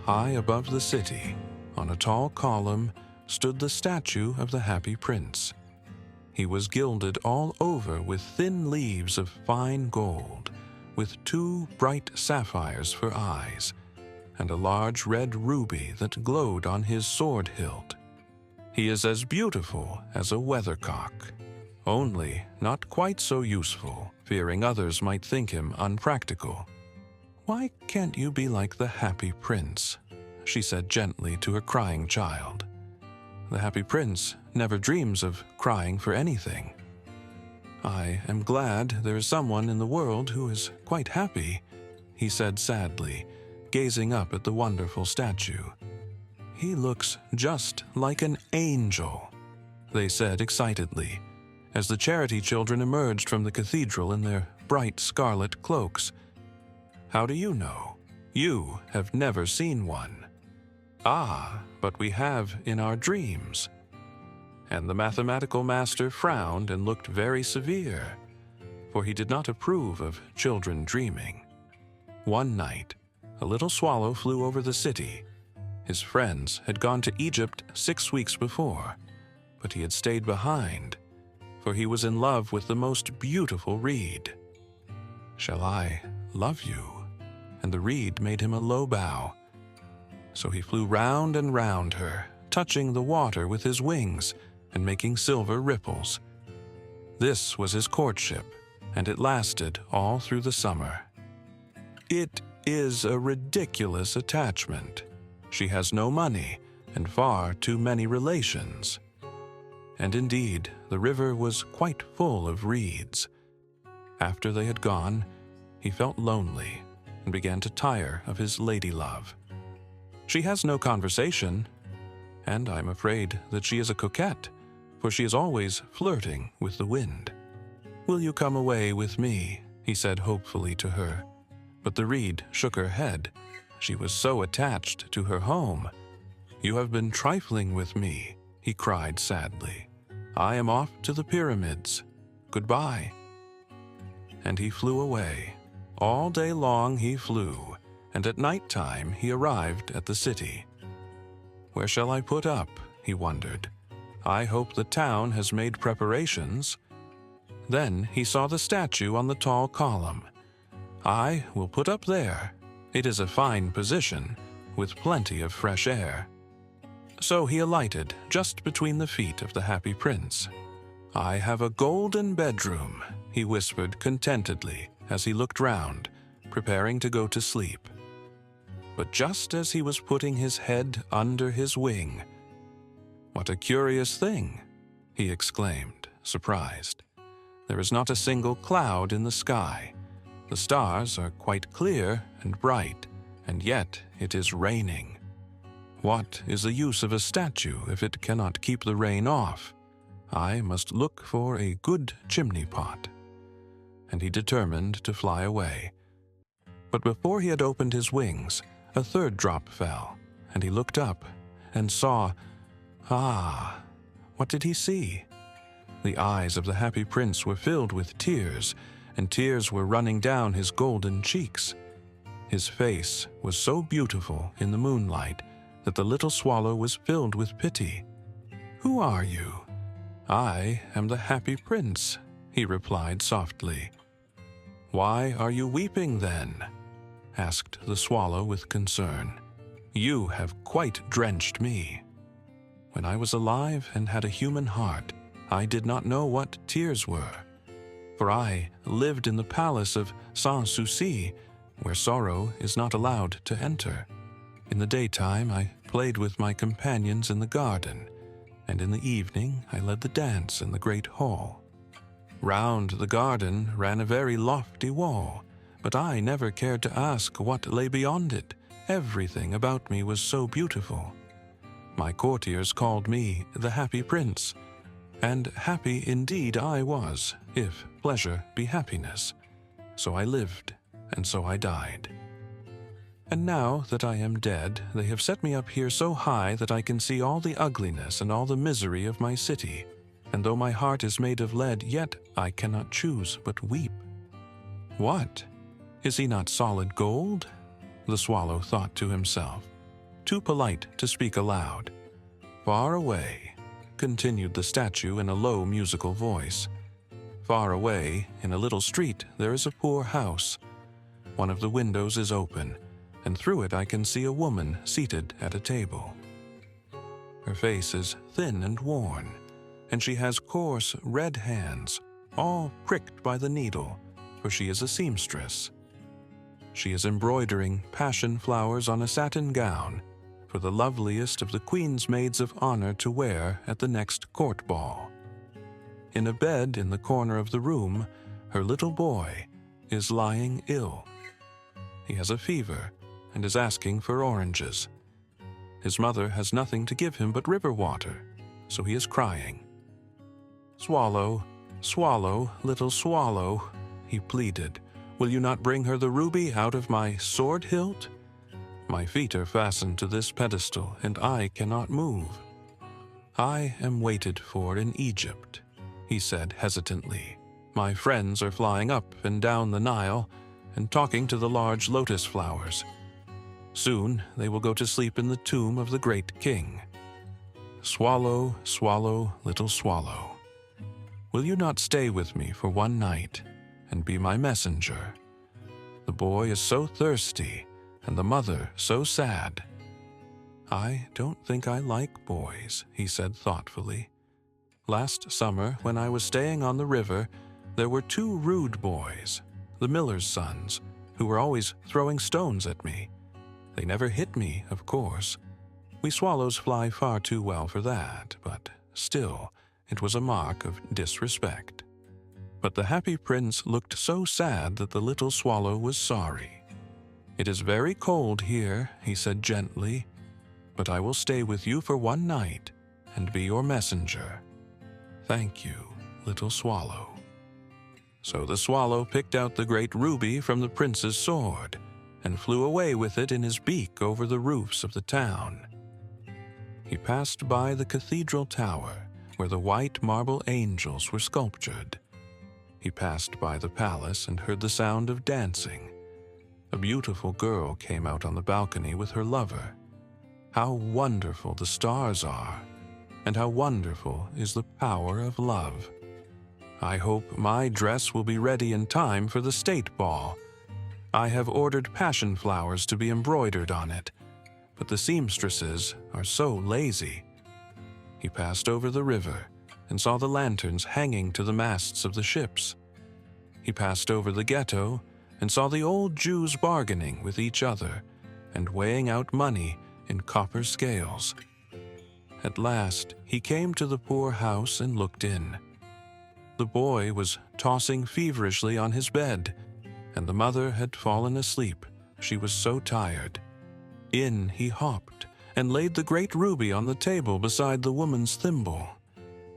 high above the city, on a tall column, stood the statue of the Happy Prince. He was gilded all over with thin leaves of fine gold, with 2 bright sapphires for eyes, and a large red ruby that glowed on his sword hilt. He is as beautiful as a weathercock, only not quite so useful, fearing others might think him unpractical. "Why can't you be like the Happy Prince?" she said gently to her crying child. "The Happy Prince never dreams of crying for anything." "I am glad there is someone in the world who is quite happy," he said sadly, gazing up at the wonderful statue. "He looks just like an angel," they said excitedly, as the charity children emerged from the cathedral in their bright scarlet cloaks. "How do you know? You have never seen one." "Ah, but we have in our dreams." And the mathematical master frowned and looked very severe, for he did not approve of children dreaming. One night, a little swallow flew over the city. His friends had gone to Egypt 6 weeks before, but he had stayed behind, for he was in love with the most beautiful reed. "Shall I love you?" And the reed made him a low bow. So he flew round and round her, touching the water with his wings and making silver ripples. This was his courtship, and it lasted all through the summer. It is a ridiculous attachment. She has no money and far too many relations. And indeed, the river was quite full of reeds. After they had gone, he felt lonely and began to tire of his lady-love. She has no conversation, and I'm afraid that she is a coquette, for she is always flirting with the wind. "Will you come away with me?" he said hopefully to her. But the reed shook her head. She was so attached to her home. "You have been trifling with me," he cried sadly. "I am off to the pyramids. Goodbye." And he flew away. All day long he flew, and at night time he arrived at the city. "Where shall I put up?" he wondered. "I hope the town has made preparations." Then he saw the statue on the tall column. "I will put up there. It is a fine position, with plenty of fresh air." So he alighted just between the feet of the Happy Prince. "I have a golden bedroom," he whispered contentedly as he looked round, preparing to go to sleep. But just as he was putting his head under his wing, "What a curious thing!" he exclaimed, surprised. "There is not a single cloud in the sky. The stars are quite clear and bright, and yet it is raining. What is the use of a statue if it cannot keep the rain off? I must look for a good chimney pot." And he determined to fly away. But before he had opened his wings, a third drop fell, and he looked up and saw— what did he see? The eyes of the Happy Prince were filled with tears, and tears were running down his golden cheeks. His face was so beautiful in the moonlight that the little swallow was filled with pity. "Who are you?" "I am the Happy Prince," he replied softly. "Why are you weeping then?" asked the swallow with concern. "You have quite drenched me. When I was alive and had a human heart, I did not know what tears were, for I lived in the palace of Sans Souci, where sorrow is not allowed to enter. In the daytime I played with my companions in the garden, and in the evening I led the dance in the great hall. Round the garden ran a very lofty wall, but I never cared to ask what lay beyond it. Everything about me was so beautiful. My courtiers called me the Happy Prince, and happy indeed I was, if pleasure be happiness. So I lived, and so I died. And now that I am dead, they have set me up here so high that I can see all the ugliness and all the misery of my city. And though my heart is made of lead, yet I cannot choose but weep." "What? Is he not solid gold?" the swallow thought to himself. too polite to speak aloud. "Far away," continued the statue in a low musical voice. "Far away, in a little street, there is a poor house. One of the windows is open, and through it I can see a woman seated at a table. Her face is thin and worn, and she has coarse red hands, all pricked by the needle, for she is a seamstress. She is embroidering passion flowers on a satin gown for the loveliest of the Queen's maids of honor to wear at the next court ball. In a bed in the corner of the room, her little boy is lying ill. He has a fever and is asking for oranges. His mother has nothing to give him but river water, so he is crying. 'Swallow, swallow, little swallow,' he pleaded, 'will you not bring her the ruby out of my sword hilt? My feet are fastened to this pedestal, and I cannot move.' 'I am waited for in Egypt,' he said hesitantly. 'My friends are flying up and down the Nile and talking to the large lotus flowers. Soon they will go to sleep in the tomb of the great king. Swallow, swallow, little swallow, will you not stay with me for one night and be my messenger? The boy is so thirsty, and the mother so sad.' 'I don't think I like boys,' he said thoughtfully. 'Last summer, when I was staying on the river, there were 2 rude boys, the miller's sons, who were always throwing stones at me. They never hit me, of course. We swallows fly far too well for that, but still, it was a mark of disrespect.' But the Happy Prince looked so sad that the little swallow was sorry. 'It is very cold here,' he said gently, 'but I will stay with you for one night and be your messenger. Thank you, little swallow.' So the swallow picked out the great ruby from the prince's sword and flew away with it in his beak over the roofs of the town. He passed by the cathedral tower, where the white marble angels were sculptured. He passed by the palace and heard the sound of dancing. A beautiful girl came out on the balcony with her lover. How wonderful the stars are, and how wonderful is the power of love. I hope my dress will be ready in time for the state ball. I have ordered passion flowers to be embroidered on it, but the seamstresses are so lazy.' He passed over the river and saw the lanterns hanging to the masts of the ships. He passed over the ghetto and saw the old Jews bargaining with each other and weighing out money in copper scales. At last he came to the poor house and looked in. The boy was tossing feverishly on his bed, and the mother had fallen asleep. She was so tired. In he hopped and laid the great ruby on the table beside the woman's thimble.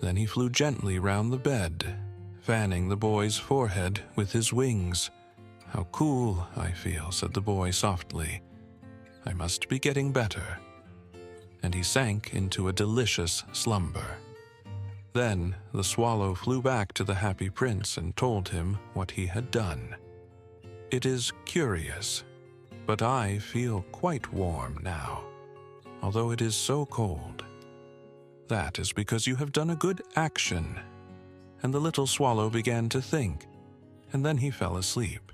Then he flew gently round the bed, fanning the boy's forehead with his wings. 'How cool I feel,' said the boy softly. 'I must be getting better.' And he sank into a delicious slumber. Then the swallow flew back to the Happy Prince and told him what he had done. 'It is curious, but I feel quite warm now, although it is so cold. That is because you have done a good action.' And the little swallow began to think, and then he fell asleep.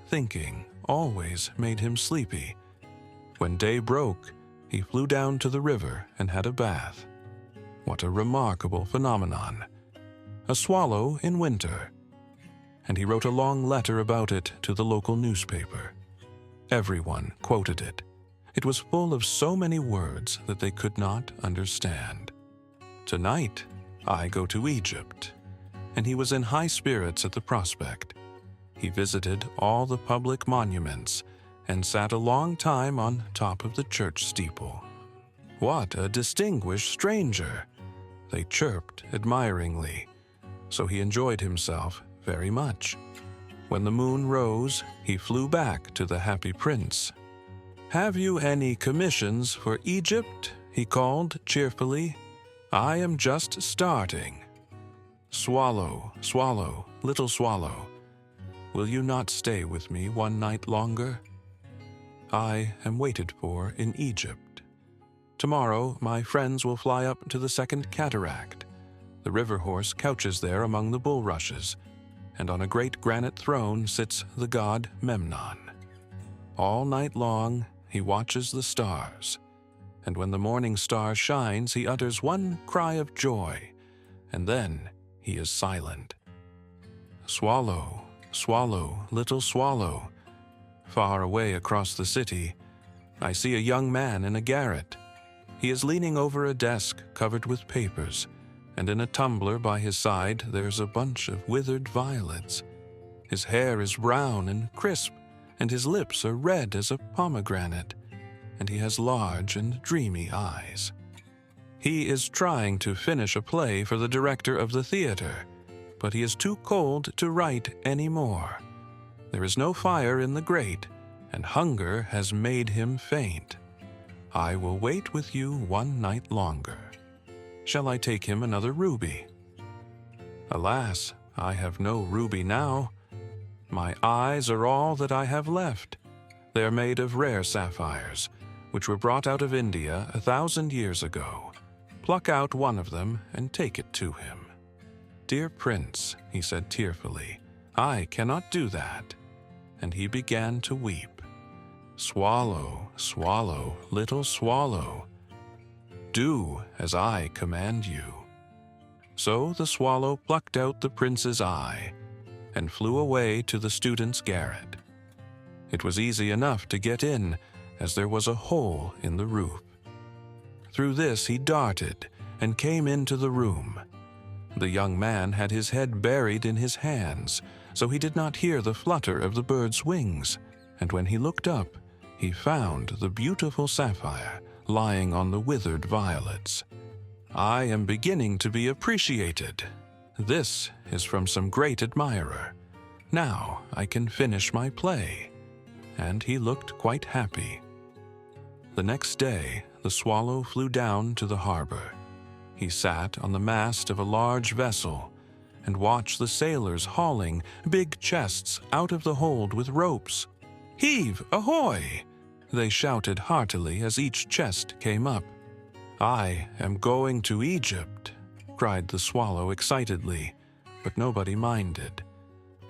Thinking always made him sleepy. When day broke, he flew down to the river and had a bath. What a remarkable phenomenon! A swallow in winter. And he wrote a long letter about it to the local newspaper. Everyone quoted it. It was full of so many words that they could not understand. Tonight, I go to Egypt. And he was in high spirits at the prospect. He visited all the public monuments and sat a long time on top of the church steeple. What a distinguished stranger! They chirped admiringly, so he enjoyed himself very much. When the moon rose, he flew back to the Happy Prince. 'Have you any commissions for Egypt?' he called cheerfully. 'I am just starting. Swallow, swallow, little swallow, will you not stay with me one night longer? I am waited for in Egypt.' Tomorrow my friends will fly up to the second cataract. The river horse couches there among the bulrushes, and on a great granite throne sits the god Memnon. All night long he watches the stars, and when the morning star shines he utters one cry of joy, and then he is silent. Swallow, swallow, little swallow. Far away across the city, I see a young man in a garret. He is leaning over a desk covered with papers, and in a tumbler by his side there's a bunch of withered violets. His hair is brown and crisp, and his lips are red as a pomegranate, and he has large and dreamy eyes. He is trying to finish a play for the director of the theater, but he is too cold to write any more. There is no fire in the grate, and hunger has made him faint. I will wait with you one night longer. Shall I take him another ruby? Alas, I have no ruby now. My eyes are all that I have left. They are made of rare sapphires, which were brought out of India 1,000 years ago. Pluck out one of them and take it to him. Dear Prince, he said tearfully, I cannot do that. And he began to weep. Swallow, swallow, little swallow. Do as I command you. So the swallow plucked out the prince's eye and flew away to the student's garret. It was easy enough to get in, as there was a hole in the roof. Through this he darted and came into the room. The young man had his head buried in his hands, so he did not hear the flutter of the bird's wings, and when he looked up, he found the beautiful sapphire lying on the withered violets. I am beginning to be appreciated. This is from some great admirer. Now I can finish my play. And he looked quite happy. The next day, the swallow flew down to the harbor. He sat on the mast of a large vessel and watched the sailors hauling big chests out of the hold with ropes. Heave, ahoy! They shouted heartily as each chest came up. I am going to Egypt, cried the swallow excitedly, but nobody minded.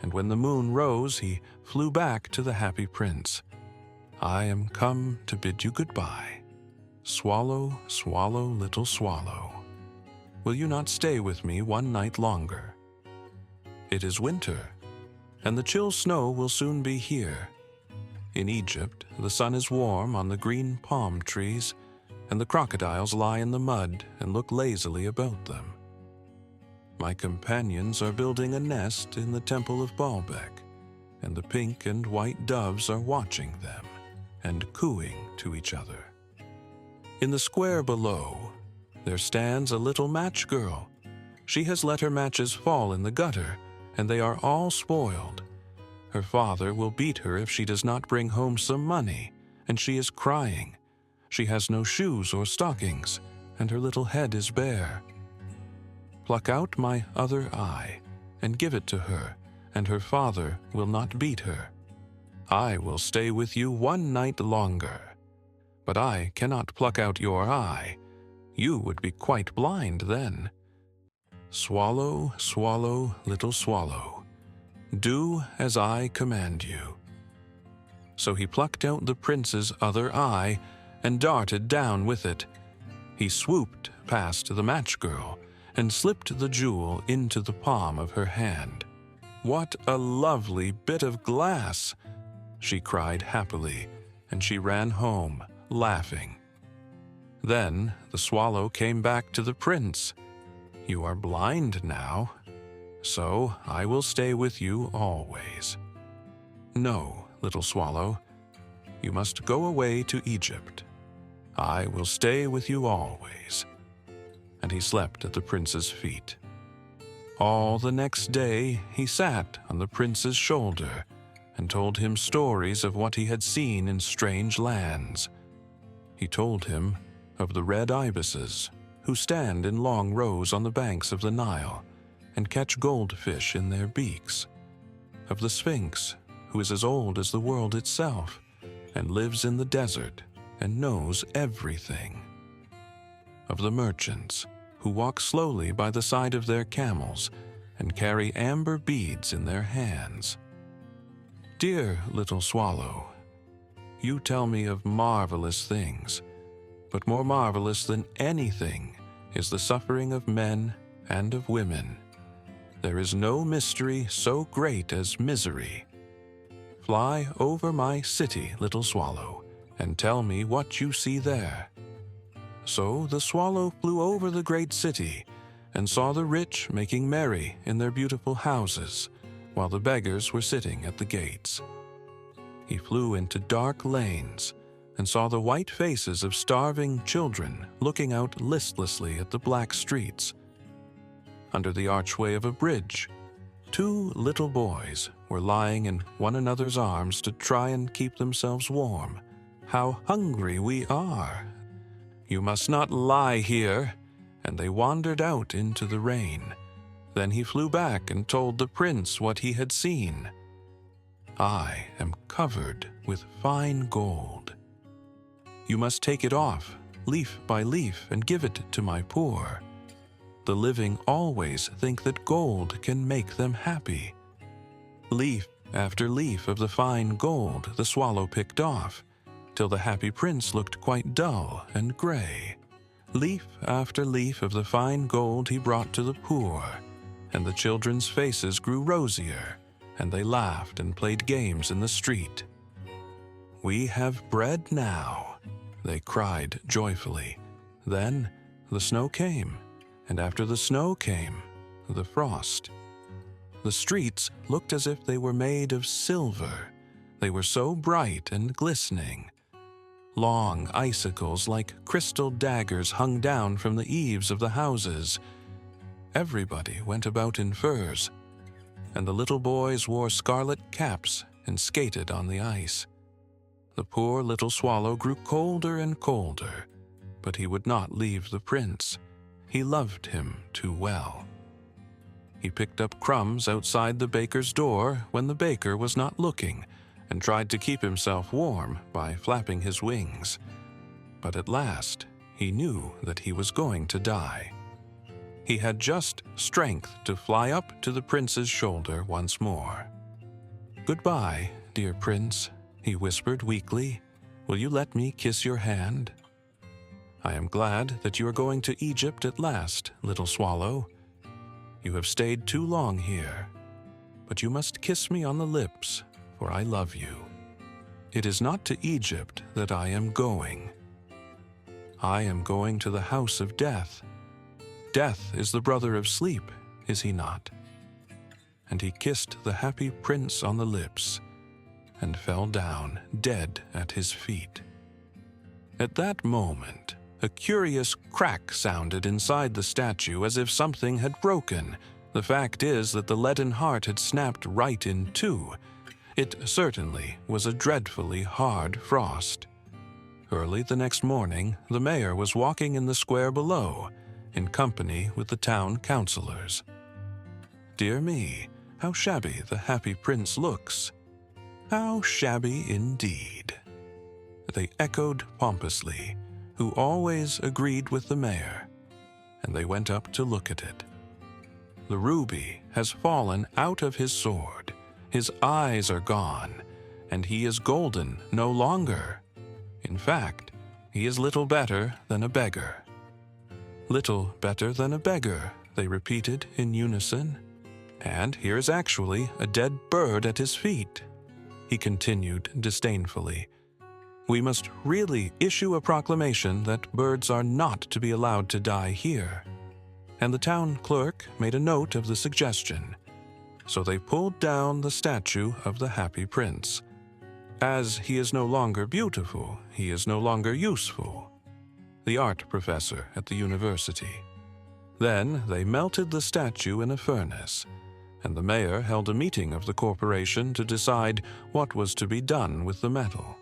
And when the moon rose, he flew back to the happy prince. I am come to bid you goodbye. Swallow, swallow, little swallow. Will you not stay with me one night longer? It is winter, and the chill snow will soon be here. In Egypt, the sun is warm on the green palm trees, and the crocodiles lie in the mud and look lazily about them. My companions are building a nest in the temple of Baalbek, and the pink and white doves are watching them and cooing to each other. In the square below, there stands a little match girl. She has let her matches fall in the gutter, and they are all spoiled. Her father will beat her if she does not bring home some money, and she is crying. She has no shoes or stockings, and her little head is bare. Pluck out my other eye, and give it to her, and her father will not beat her. I will stay with you one night longer. But I cannot pluck out your eye. You would be quite blind then. Swallow, swallow, little swallow. Do as I command you. So he plucked out the prince's other eye and darted down with it. He swooped past the match girl and slipped the jewel into the palm of her hand. What a lovely bit of glass! She cried happily, and she ran home, laughing. Then the swallow came back to the prince. You are blind now, so I will stay with you always. No, little swallow, you must go away to Egypt. I will stay with you always. And he slept at the prince's feet. All the next day he sat on the prince's shoulder and told him stories of what he had seen in strange lands. He told him of the red ibises, who stand in long rows on the banks of the Nile and catch goldfish in their beaks, of the Sphinx, who is as old as the world itself and lives in the desert and knows everything, of the merchants, who walk slowly by the side of their camels and carry amber beads in their hands. Dear little swallow, you tell me of marvelous things, but more marvelous than anything is the suffering of men and of women. There is no mystery so great as misery. Fly over my city, little swallow, and tell me what you see there. So the swallow flew over the great city and saw the rich making merry in their beautiful houses, while the beggars were sitting at the gates. He flew into dark lanes and saw the white faces of starving children looking out listlessly at the black streets. Under the archway of a bridge, 2 little boys were lying in one another's arms to try and keep themselves warm. "How hungry we are! You must not lie here." And they wandered out into the rain. Then he flew back and told the prince what he had seen. "I am covered with fine gold. You must take it off, leaf by leaf, and give it to my poor. The living always think that gold can make them happy." Leaf after leaf of the fine gold the swallow picked off, till the happy prince looked quite dull and gray. Leaf after leaf of the fine gold he brought to the poor, and the children's faces grew rosier, and they laughed and played games in the street. "We have bread now," they cried joyfully. Then the snow came, and after the snow came the frost. The streets looked as if they were made of silver. They were so bright and glistening. Long icicles like crystal daggers hung down from the eaves of the houses. Everybody went about in furs, and the little boys wore scarlet caps and skated on the ice. The poor little swallow grew colder and colder, but he would not leave the prince. He loved him too well. He picked up crumbs outside the baker's door when the baker was not looking, and tried to keep himself warm by flapping his wings. But at last he knew that he was going to die. He had just strength to fly up to the prince's shoulder once more. "Goodbye, dear prince," he whispered weakly. "Will you let me kiss your hand? I am glad that you are going to Egypt at last, little swallow. You have stayed too long here, but you must kiss me on the lips, for I love you. It is not to Egypt that I am going. I am going to the house of death. Death is the brother of sleep, is he not?" And he kissed the happy prince on the lips and fell down dead at his feet. At that moment, a curious crack sounded inside the statue as if something had broken. The fact is that the leaden heart had snapped right in two. It certainly was a dreadfully hard frost. Early the next morning, the mayor was walking in the square below, in company with the town councilors. "Dear me, how shabby the happy prince looks. How shabby indeed," they echoed pompously, who always agreed with the mayor, and they went up to look at it. The ruby has fallen out of his sword, his eyes are gone, and he is golden no longer. In fact, he is little better than a beggar. "Little better than a beggar," they repeated in unison. "And here is actually a dead bird at his feet," he continued disdainfully. "We must really issue a proclamation that birds are not to be allowed to die here." And the town clerk made a note of the suggestion. So they pulled down the statue of the happy prince. As he is no longer beautiful, he is no longer useful. The art professor at the university. Then they melted the statue in a furnace, and the mayor held a meeting of the corporation to decide what was to be done with the metal.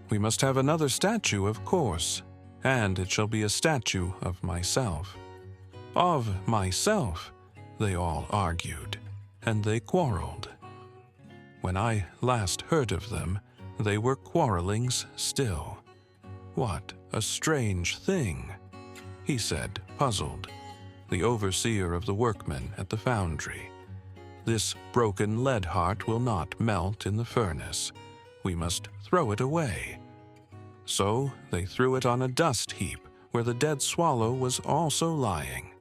"We must have another statue, of course, and it shall be a statue of myself." Of myself, they all argued, and they quarreled. When I last heard of them, they were quarrelings still. What a strange thing! he said, puzzled, the overseer of the workmen at the foundry. "This broken lead heart will not melt in the furnace. We must throw it away." So they threw it on a dust heap where the dead swallow was also lying.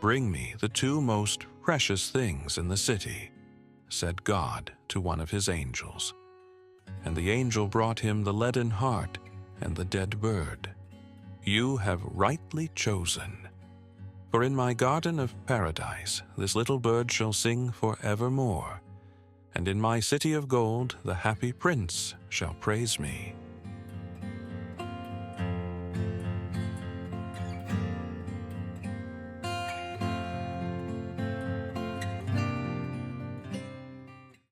"Bring me the two most precious things in the city," said God to one of his angels. And the angel brought him the leaden heart and the dead bird. "You have rightly chosen. For in my garden of paradise this little bird shall sing forevermore, and in my city of gold the happy prince shall praise me."